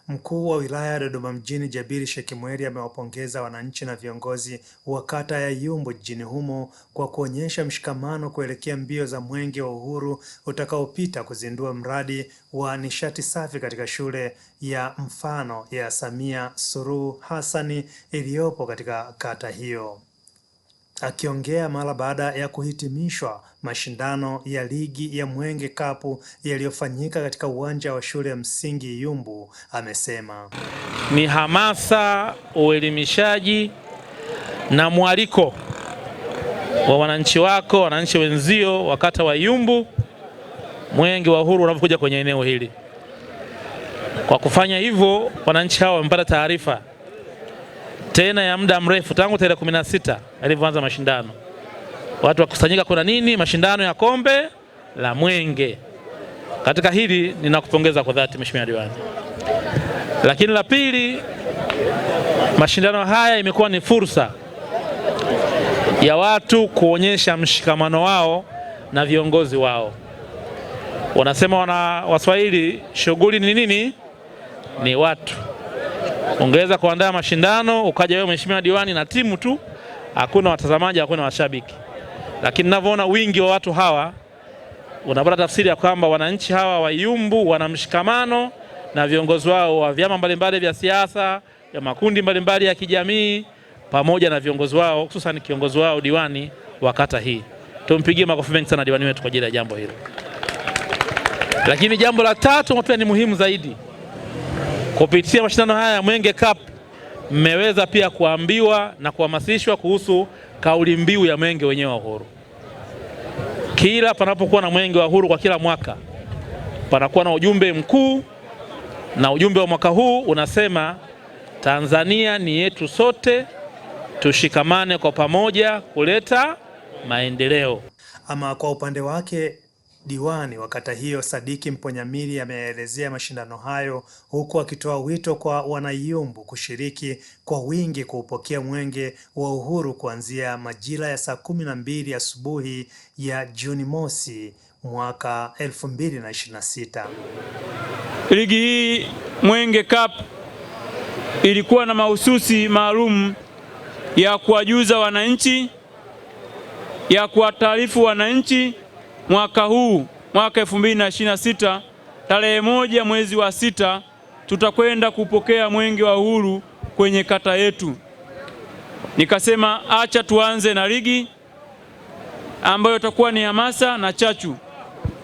Mkuu wa wilaya ya Dodoma mjini Jabiri Shekimweri amewapongeza wananchi na viongozi wa kata ya Iyumbu jijini humo kwa kuonyesha mshikamano kuelekea mbio za Mwenge wa Uhuru utakaopita kuzindua mradi wa nishati safi katika shule ya mfano ya Samia Suluhu Hassan iliyopo katika kata hiyo. Akiongea mara baada ya kuhitimishwa mashindano ya ligi ya Mwenge Cup yaliyofanyika katika uwanja wa shule ya msingi Iyumbu, amesema ni hamasa, uelimishaji na mwaliko wa wananchi wako, wananchi wenzio wa kata wa Iyumbu, Mwenge wa Uhuru unapokuja kwenye eneo hili. Kwa kufanya hivyo, wananchi hao wamepata taarifa tena ya muda mrefu tangu tarehe 16 yalivyoanza mashindano. Watu wakusanyika kuna nini? Mashindano ya kombe la Mwenge. Katika hili ninakupongeza kwa dhati Mheshimiwa Diwani. Lakini la pili, mashindano haya imekuwa ni fursa ya watu kuonyesha mshikamano wao na viongozi wao. Wanasema Waswahili, shughuli ni nini? Ni watu. Ungeweza kuandaa mashindano ukaja wewe Mheshimiwa Diwani na timu tu, hakuna watazamaji, hakuna washabiki. Lakini ninavyoona wingi wa watu hawa, unapata tafsiri ya kwamba wananchi hawa wa Iyumbu wana mshikamano na viongozi wao wa vyama mbalimbali vya siasa, ya makundi mbalimbali ya kijamii, pamoja na viongozi wao, hususan kiongozi wao diwani wa kata hii. Tumpigie makofi mengi sana diwani wetu kwa ajili ya jambo hilo. Lakini jambo la tatu pia ni muhimu zaidi. Kupitia mashindano haya ya Mwenge Cup, mmeweza pia kuambiwa na kuhamasishwa kuhusu kauli mbiu ya Mwenge wenyewe wa Uhuru. Kila panapokuwa na Mwenge wa Uhuru kwa kila mwaka, panakuwa na ujumbe mkuu, na ujumbe wa mwaka huu unasema Tanzania ni yetu sote, tushikamane kwa pamoja kuleta maendeleo. Ama kwa upande wake, diwani wa kata hiyo Sadiki Mponyamili ameelezea mashindano hayo huku akitoa wito kwa wana-Iyumbu kushiriki kwa wingi kuupokea Mwenge wa Uhuru kuanzia majira ya saa 12 asubuhi ya Juni mosi mwaka 2026. Ligi hii Mwenge Cup ilikuwa na mahususi maalum ya kuwajuza wananchi, ya kuwataarifu wananchi mwaka huu, mwaka 2026, tarehe 1 mwezi wa 6 tutakwenda kupokea Mwenge wa Uhuru kwenye kata yetu. Nikasema acha tuanze na ligi ambayo itakuwa ni hamasa na chachu.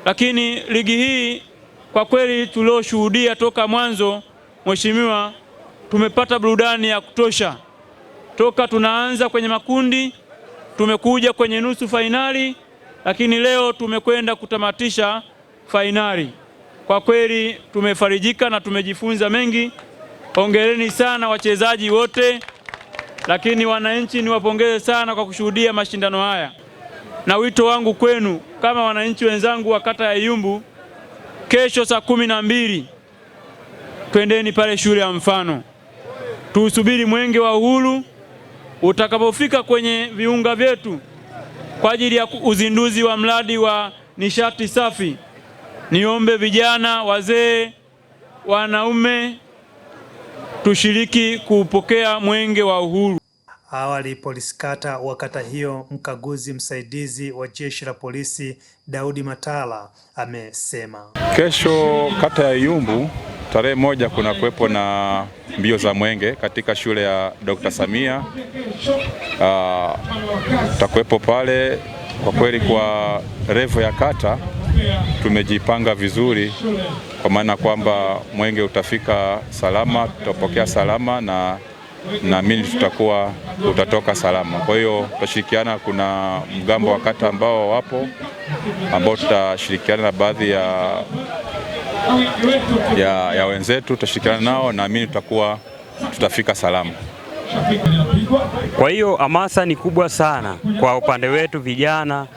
Lakini ligi hii kwa kweli tulioshuhudia toka mwanzo, Mheshimiwa, tumepata burudani ya kutosha. Toka tunaanza kwenye makundi, tumekuja kwenye nusu fainali, lakini leo tumekwenda kutamatisha fainali. Kwa kweli tumefarijika na tumejifunza mengi. Hongereni sana wachezaji wote, lakini wananchi niwapongeze sana kwa kushuhudia mashindano haya. Na wito wangu kwenu kama wananchi wenzangu wa kata ya Iyumbu, kesho saa 12 twendeni pale shule ya mfano. Tuusubiri Mwenge wa Uhuru utakapofika kwenye viunga vyetu kwa ajili ya uzinduzi wa mradi wa nishati safi. Niombe vijana, wazee, wanaume tushiriki kuupokea Mwenge wa Uhuru. Awali polisi kata wa kata hiyo, mkaguzi msaidizi wa jeshi la polisi Daudi Matala amesema kesho kata ya Iyumbu tarehe 1 kuna kuwepo na mbio za Mwenge katika shule ya Dr. Samia. Tutakuwepo pale. Kwa kweli kwa revo ya kata tumejipanga vizuri, kwa maana kwamba Mwenge utafika salama, tutapokea salama na naamini utatoka salama. Kwa hiyo tutashirikiana, kuna mgambo wa kata ambao wapo, ambao tutashirikiana na baadhi ya wenzetu, tutashirikiana nao, naamini tutafika salama. Kwa hiyo hamasa ni kubwa sana kwa upande wetu vijana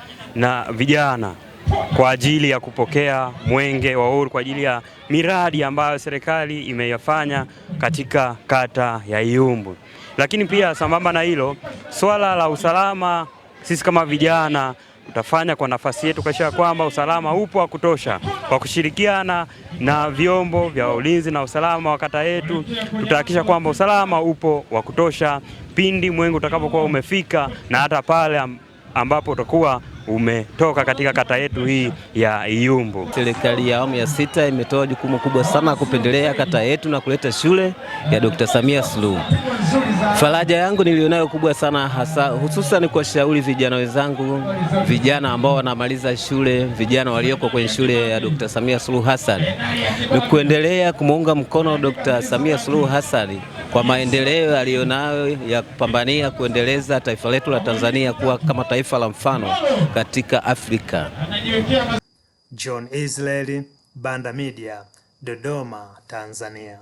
kwa ajili ya kupokea Mwenge wa Uhuru, kwa ajili ya miradi ambayo serikali imeyafanya katika kata ya Iyumbu. Lakini pia sambamba na hilo, swala la usalama, sisi kama vijana tutafanya kwa nafasi yetu kuhakikisha kwamba usalama upo wa kutosha. Kwa kushirikiana na vyombo vya ulinzi na usalama wa kata yetu, tutahakikisha kwamba usalama upo wa kutosha pindi mwenge utakapokuwa umefika na hata pale ambapo utakuwa umetoka katika kata yetu hii ya Iyumbu. Serikali ya awamu ya 6 imetoa jukumu kubwa sana kupendelea kata yetu na kuleta shule ya Dr. Samia Suluhu. Faraja yangu nilionayo kubwa sana, hasa hususan kwa shauri vijana wenzangu, vijana ambao wanamaliza shule, vijana walioko kwenye shule ya Dr. Samia Suluhu Hassan, ni kuendelea kumuunga mkono Dr. Samia Suluhu Hassan kwa maendeleo aliyonayo ya kupambania kuendeleza taifa letu la Tanzania kuwa kama taifa la mfano katika Afrika. John Israeli, Banda Media, Dodoma, Tanzania.